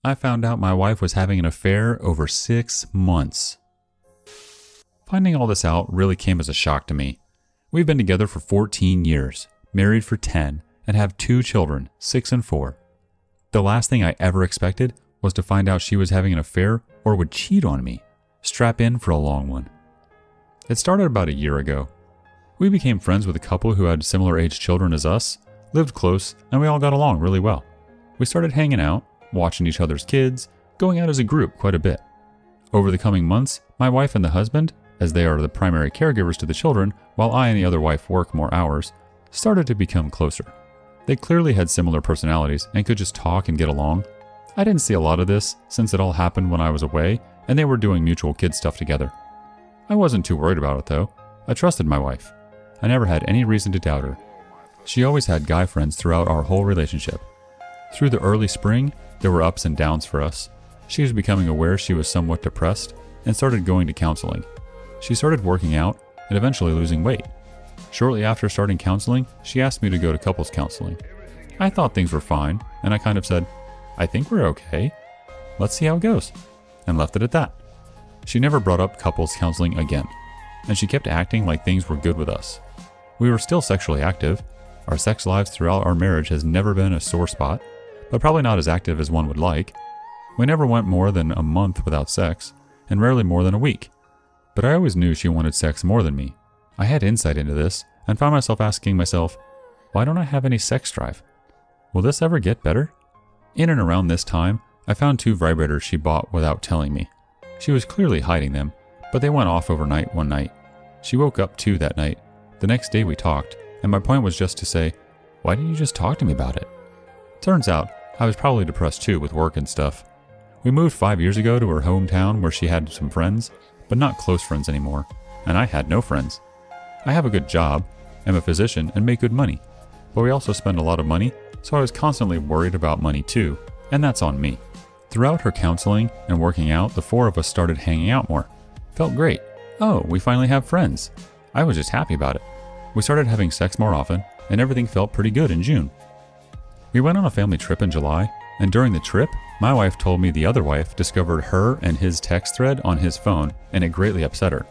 I found out my wife was having an affair over 6 months. Finding all this out really came as a shock to me. We've been together for 14 years, married for 10, and have 2 children, 6 and 4. The last thing I ever expected was to find out she was having an affair or would cheat on me. Strap in for a long one. It started about a year ago. We became friends with a couple who had similar age children as us, lived close, and we all got along really well. We started hanging out, watching each other's kids, going out as a group quite a bit. Over the coming months, my wife and the husband, as they are the primary caregivers to the children, while I and the other wife work more hours, started to become closer. They clearly had similar personalities and could just talk and get along. I didn't see a lot of this since it all happened when I was away and they were doing mutual kid stuff together. I wasn't too worried about it though. I trusted my wife. I never had any reason to doubt her. She always had guy friends throughout our whole relationship. Through the early spring, there were ups and downs for us. She was becoming aware she was somewhat depressed and started going to counseling. She started working out and eventually losing weight. Shortly after starting counseling, she asked me to go to couples counseling. I thought things were fine, and I kind of said, I think we're okay. Let's see how it goes, and left it at that. She never brought up couples counseling again, and she kept acting like things were good with us. We were still sexually active. Our sex lives throughout our marriage has never been a sore spot, but probably not as active as one would like. We never went more than a month without sex, and rarely more than a week. But I always knew she wanted sex more than me. I had insight into this, and found myself asking myself, why don't I have any sex drive? Will this ever get better? In and around this time, I found 2 vibrators she bought without telling me. She was clearly hiding them, but they went off overnight one night. She woke up too that night. The next day we talked, and my point was just to say, why didn't you just talk to me about it? Turns out, I was probably depressed too with work and stuff. We moved 5 years ago to her hometown where she had some friends, but not close friends anymore, and I had no friends. I have a good job, am a physician, and make good money, but we also spend a lot of money, so I was constantly worried about money too, and that's on me. Throughout her counseling and working out, the 4 of us started hanging out more. Felt great. Oh, we finally have friends. I was just happy about it. We started having sex more often, and everything felt pretty good in June. We went on a family trip in July, and during the trip, my wife told me the other wife discovered her and his text thread on his phone, and it greatly upset her.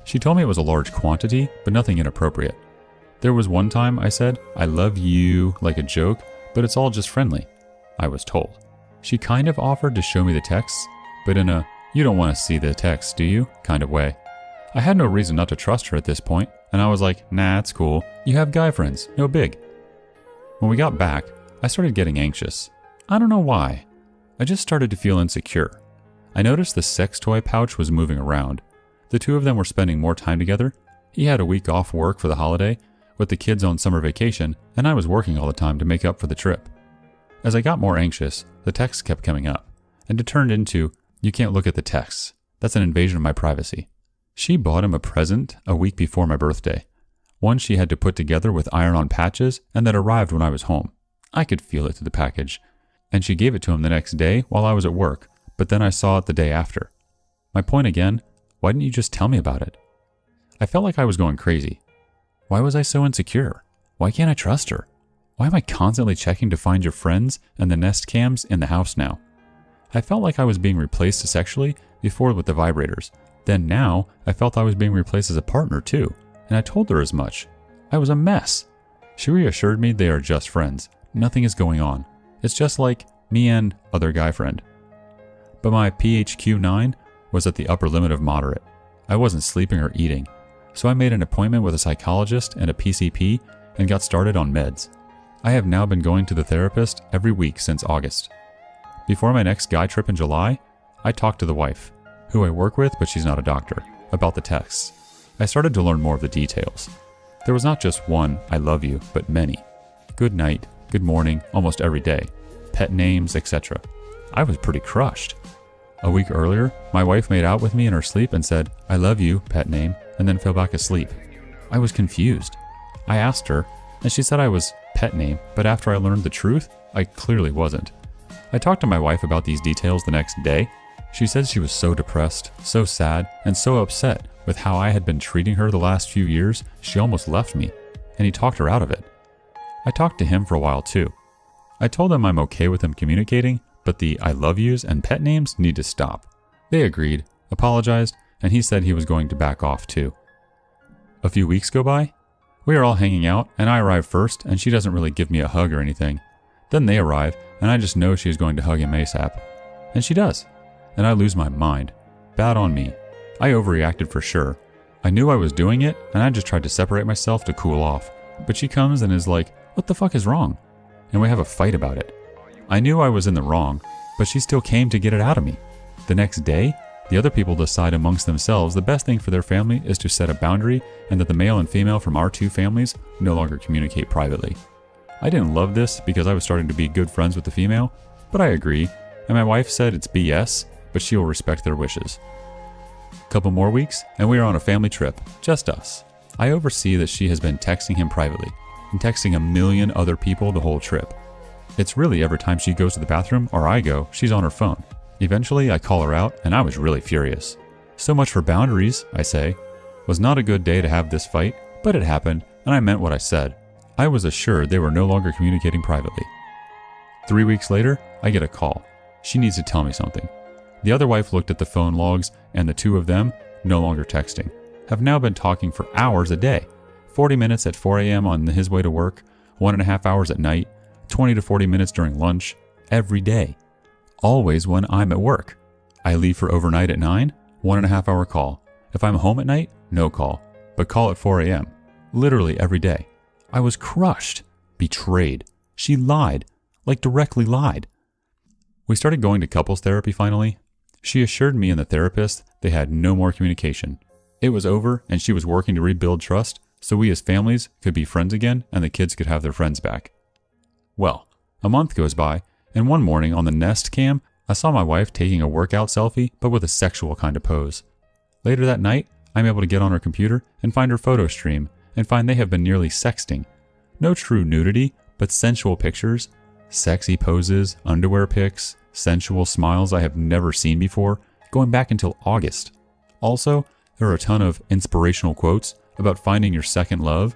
She told me it was a large quantity, but nothing inappropriate. There was one time I said, I love you, like a joke, but it's all just friendly, I was told. She kind of offered to show me the texts, but in a, you don't want to see the texts, do you, kind of way. I had no reason not to trust her at this point, and I was like, nah, it's cool. You have guy friends, no big. When we got back, I started getting anxious. I don't know why. I just started to feel insecure. I noticed the sex toy pouch was moving around. The 2 of them were spending more time together. He had a week off work for the holiday, with the kids on summer vacation, and I was working all the time to make up for the trip. As I got more anxious, the texts kept coming up, and it turned into, you can't look at the texts. That's an invasion of my privacy. She bought him a present a week before my birthday. One she had to put together with iron-on patches, and that arrived when I was home. I could feel it through the package. And she gave it to him the next day while I was at work, but then I saw it the day after. My point again, why didn't you just tell me about it? I felt like I was going crazy. Why was I so insecure? Why can't I trust her? Why am I constantly checking to find your friends and the Nest cams in the house now? I felt like I was being replaced sexually before with the vibrators. Then now, I felt I was being replaced as a partner too, and I told her as much. I was a mess. She reassured me they are just friends. Nothing is going on. It's just like me and other guy friend. But my PHQ-9 was at the upper limit of moderate. I wasn't sleeping or eating, so I made an appointment with a psychologist and a PCP and got started on meds. I have now been going to the therapist every week since August. Before my next guy trip in July, I talked to the wife, who I work with but she's not a doctor, about the texts. I started to learn more of the details. There was not just one I love you, but many. Good night, good morning, almost every day. Pet names, etc. I was pretty crushed. A week earlier, my wife made out with me in her sleep and said, I love you, pet name, and then fell back asleep. I was confused. I asked her, and she said I was pet name, but after I learned the truth, I clearly wasn't. I talked to my wife about these details the next day. She said she was so depressed, so sad, and so upset with how I had been treating her the last few years, she almost left me, and he talked her out of it. I talked to him for a while too. I told him I'm okay with him communicating, but the I love yous and pet names need to stop. They agreed, apologized, and he said he was going to back off too. A few weeks go by. We are all hanging out, and I arrive first, and she doesn't really give me a hug or anything. Then they arrive, and I just know she's going to hug him ASAP. And she does. And I lose my mind. Bad on me. I overreacted for sure. I knew I was doing it, and I just tried to separate myself to cool off. But she comes and is like, "What the fuck is wrong?" And we have a fight about it. I knew I was in the wrong, but she still came to get it out of me. The next day, the other people decide amongst themselves the best thing for their family is to set a boundary and that the male and female from our two families no longer communicate privately. I didn't love this because I was starting to be good friends with the female, but I agree, and my wife said it's BS, but she will respect their wishes. Couple more weeks, and we are on a family trip, just us. I oversee that she has been texting him privately, and texting a million other people the whole trip. It's really every time she goes to the bathroom or I go, she's on her phone. Eventually, I call her out, and I was really furious. "So much for boundaries," I say. Was not a good day to have this fight, but it happened, and I meant what I said. I was assured they were no longer communicating privately. 3 weeks later, I get a call. She needs to tell me something. The other wife looked at the phone logs, and the two of them, no longer texting, have now been talking for hours a day. 40 minutes at 4 a.m. on his way to work, 1.5 hours at night, 20 to 40 minutes during lunch, every day. Always when I'm at work. I leave for overnight at 9, 1.5 hour call. If I'm home at night, no call, but call at 4 a.m. Literally every day. I was crushed, betrayed. She lied, like directly lied. We started going to couples therapy finally. She assured me and the therapist they had no more communication. It was over and she was working to rebuild trust so we as families could be friends again and the kids could have their friends back. Well, a month goes by, and one morning on the Nest cam, I saw my wife taking a workout selfie, but with a sexual kind of pose. Later that night, I'm able to get on her computer and find her photo stream, and find they have been nearly sexting. No true nudity, but sensual pictures, sexy poses, underwear pics, sensual smiles I have never seen before, going back until August. Also, there are a ton of inspirational quotes about finding your second love,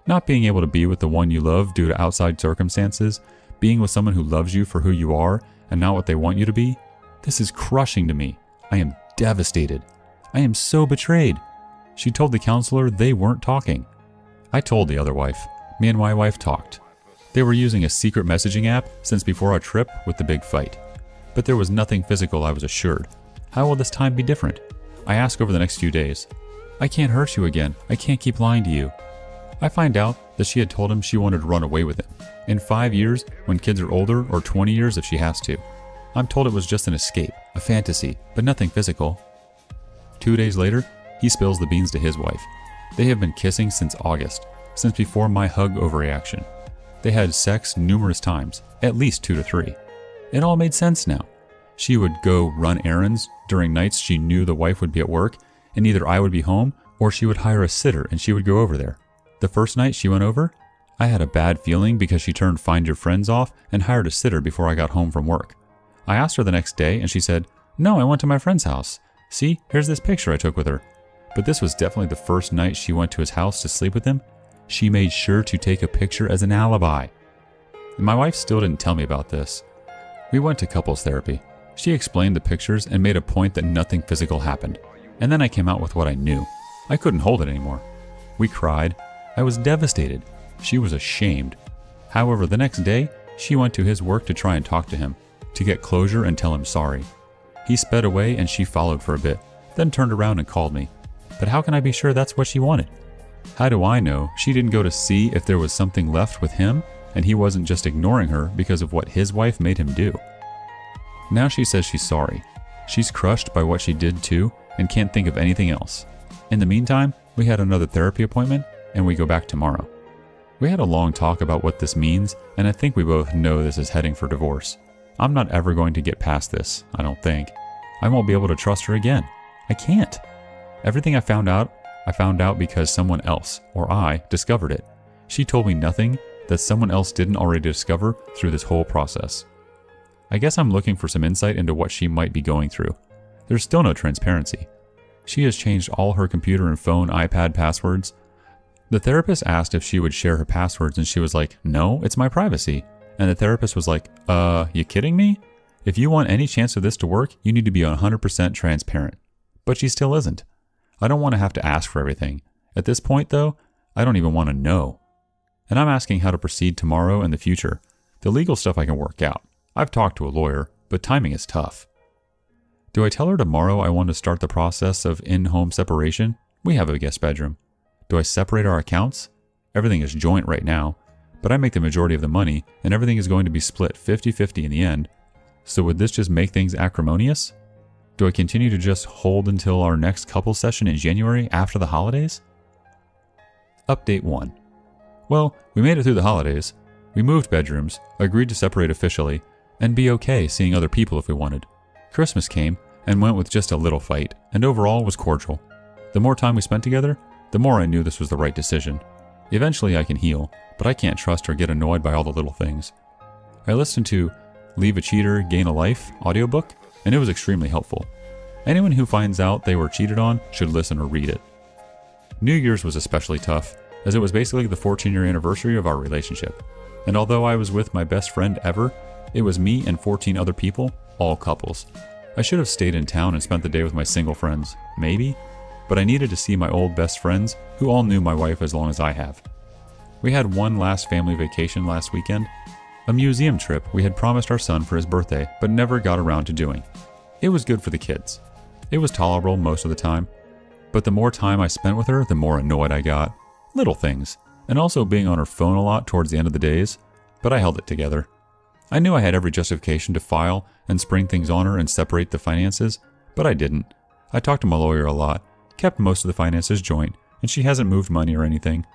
not being able to be with the one you love due to outside circumstances, being with someone who loves you for who you are and not what they want you to be. This is crushing to me. I am devastated. I am so betrayed. She told the counselor they weren't talking. I told the other wife. Me and my wife talked. They were using a secret messaging app since before our trip with the big fight. But there was nothing physical, I was assured. How will this time be different? I ask over the next few days. I can't hurt you again. I can't keep lying to you. I find out that she had told him she wanted to run away with him. In 5 years, when kids are older, or 20 years if she has to. I'm told it was just an escape, a fantasy, but nothing physical. 2 days later, he spills the beans to his wife. They have been kissing since August, since before my hug overreaction. They had sex numerous times, at least 2 to 3. It all made sense now. She would go run errands during nights she knew the wife would be at work, and either I would be home or she would hire a sitter and she would go over there. The first night she went over, I had a bad feeling because she turned Find Your Friends off and hired a sitter before I got home from work. I asked her the next day and she said, "No, I went to my friend's house. See, here's this picture I took with her." But this was definitely the first night she went to his house to sleep with him. She made sure to take a picture as an alibi. And my wife still didn't tell me about this. We went to couples therapy. She explained the pictures and made a point that nothing physical happened. And then I came out with what I knew. I couldn't hold it anymore. We cried. I was devastated. She was ashamed. However, the next day, she went to his work to try and talk to him, to get closure and tell him sorry. He sped away and she followed for a bit, then turned around and called me. But how can I be sure that's what she wanted? How do I know she didn't go to see if there was something left with him and he wasn't just ignoring her because of what his wife made him do? Now she says she's sorry. She's crushed by what she did too and can't think of anything else. In the meantime, we had another therapy appointment and we go back tomorrow. We had a long talk about what this means, and I think we both know this is heading for divorce. I'm not ever going to get past this, I don't think. I won't be able to trust her again. I can't. Everything I found out because someone else, or I, discovered it. She told me nothing that someone else didn't already discover through this whole process. I guess I'm looking for some insight into what she might be going through. There's still no transparency. She has changed all her computer and phone, iPad passwords. The therapist asked if she would share her passwords and she was like, "No, it's my privacy." And the therapist was like, You kidding me?" If you want any chance of this to work, you need to be 100% transparent. But she still isn't. I don't want to have to ask for everything. At this point, though, I don't even want to know. And I'm asking how to proceed tomorrow and the future. The legal stuff I can work out. I've talked to a lawyer, but timing is tough. Do I tell her tomorrow I want to start the process of in-home separation? We have a guest bedroom. Do I separate our accounts? Everything is joint right now, but I make the majority of the money, and everything is going to be split 50-50 in the end. So would this just make things acrimonious? Do I continue to just hold until our next couple session in January after the holidays? Update 1. Well, we made it through the holidays. We moved bedrooms, agreed to separate officially, and be okay seeing other people if we wanted. Christmas came and went with just a little fight, and overall was cordial. The more time we spent together, the more I knew this was the right decision. Eventually I can heal, but I can't trust or get annoyed by all the little things. I listened to Leave a Cheater, Gain a Life audiobook, and it was extremely helpful. Anyone who finds out they were cheated on should listen or read it. New Year's was especially tough, as it was basically the 14-year anniversary of our relationship. And although I was with my best friend ever, it was me and 14 other people, all couples. I should have stayed in town and spent the day with my single friends, maybe, but I needed to see my old best friends who all knew my wife as long as I have. We had one last family vacation last weekend, a museum trip we had promised our son for his birthday but never got around to doing. It was good for the kids. It was tolerable most of the time, but the more time I spent with her, the more annoyed I got. Little things, and also being on her phone a lot towards the end of the days, but I held it together. I knew I had every justification to file and spring things on her and separate the finances, but I didn't. I talked to my lawyer a lot, kept most of the finances joint, and she hasn't moved money or anything.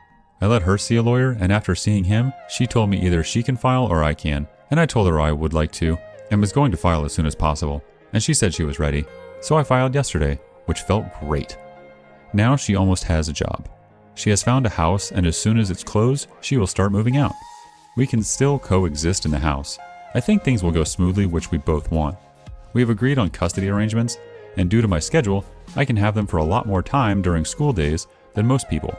I let her see a lawyer, and after seeing him, she told me either she can file or I can, and I told her I would like to, and was going to file as soon as possible, and she said she was ready, so I filed yesterday, which felt great. Now she almost has a job. She has found a house, and as soon as it's closed, she will start moving out. We can still coexist in the house. I think things will go smoothly, which we both want. We have agreed on custody arrangements, and due to my schedule, I can have them for a lot more time during school days than most people.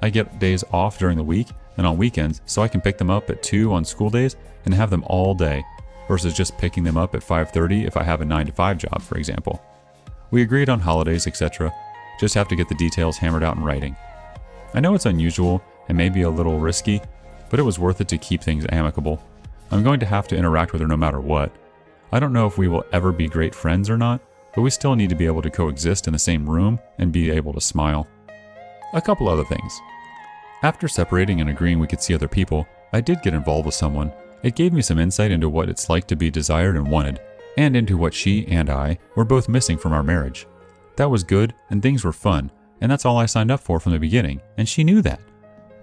I get days off during the week and on weekends, so I can pick them up at 2 on school days and have them all day, versus just picking them up at 5:30 if I have a 9-to-5 job, for example. We agreed on holidays, etc. Just have to get the details hammered out in writing. I know it's unusual and maybe a little risky, but it was worth it to keep things amicable. I'm going to have to interact with her no matter what. I don't know if we will ever be great friends or not, but we still need to be able to coexist in the same room and be able to smile. A couple other things. After separating and agreeing we could see other people, I did get involved with someone. It gave me some insight into what it's like to be desired and wanted, and into what she and I were both missing from our marriage. That was good, and things were fun, and that's all I signed up for from the beginning, and she knew that.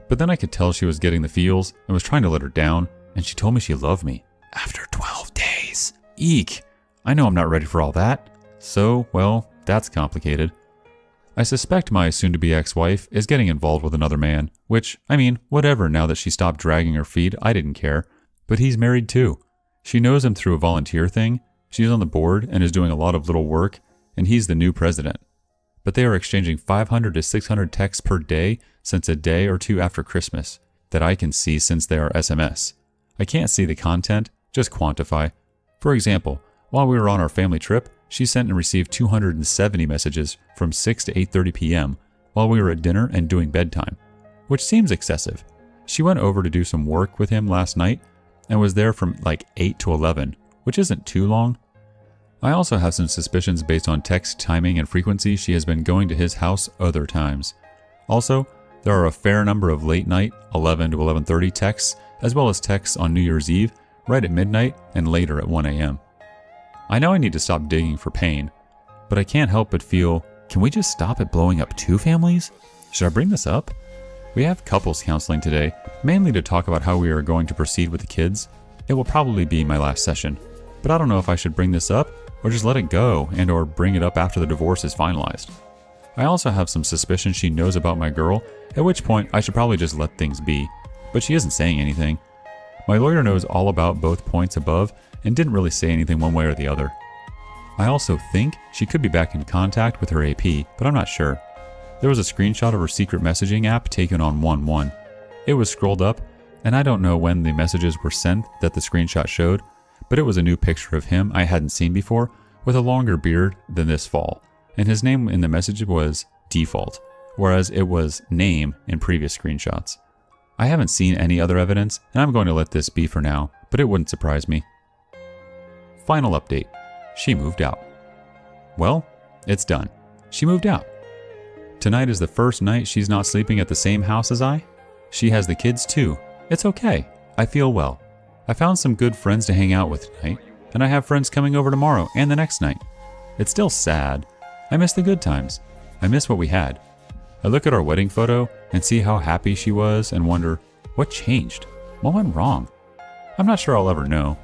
But then I could tell she was getting the feels and was trying to let her down, and she told me she loved me. After 12 days. Eek! I know I'm not ready for all that. So, well, that's complicated. I suspect my soon-to-be ex-wife is getting involved with another man, which, I mean, whatever now that she stopped dragging her feet, I didn't care. But he's married too. She knows him through a volunteer thing, she's on the board and is doing a lot of little work, and he's the new president. But they are exchanging 500 to 600 texts per day since a day or two after Christmas, that I can see since they are SMS. I can't see the content, just quantify. For example, while we were on our family trip, she sent and received 270 messages from 6 to 8:30 p.m. while we were at dinner and doing bedtime, which seems excessive. She went over to do some work with him last night and was there from like 8 to 11, which isn't too long. I also have some suspicions based on text timing and frequency she has been going to his house other times. Also, there are a fair number of late night, 11 to 11:30 texts, as well as texts on New Year's Eve, right at midnight and later at 1 a.m. I know I need to stop digging for pain, but I can't help but feel, can we just stop at blowing up 2 families? Should I bring this up? We have couples counseling today, mainly to talk about how we are going to proceed with the kids. It will probably be my last session, but I don't know if I should bring this up or just let it go and or bring it up after the divorce is finalized. I also have some suspicion she knows about my girl, at which point I should probably just let things be, but she isn't saying anything. My lawyer knows all about both points above and didn't really say anything one way or the other. I also think she could be back in contact with her AP, but I'm not sure. There was a screenshot of her secret messaging app taken on 1/1. It was scrolled up, and I don't know when the messages were sent that the screenshot showed, but it was a new picture of him I hadn't seen before with a longer beard than this fall, and his name in the message was Default, whereas it was Name in previous screenshots. I haven't seen any other evidence, and I'm going to let this be for now, but it wouldn't surprise me. Final update. She moved out. Well, it's done. She moved out. Tonight is the first night she's not sleeping at the same house as I. She has the kids too. It's okay. I feel well. I found some good friends to hang out with tonight, and I have friends coming over tomorrow and the next night. It's still sad. I miss the good times. I miss what we had. I look at our wedding photo and see how happy she was and wonder, what changed? What went wrong? I'm not sure I'll ever know.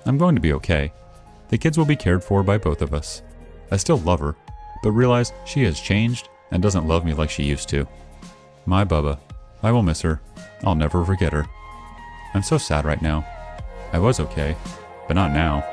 I'm going to be okay. The kids will be cared for by both of us. I still love her, but realize she has changed and doesn't love me like she used to. My Bubba. I will miss her. I'll never forget her. I'm so sad right now. I was okay, but not now.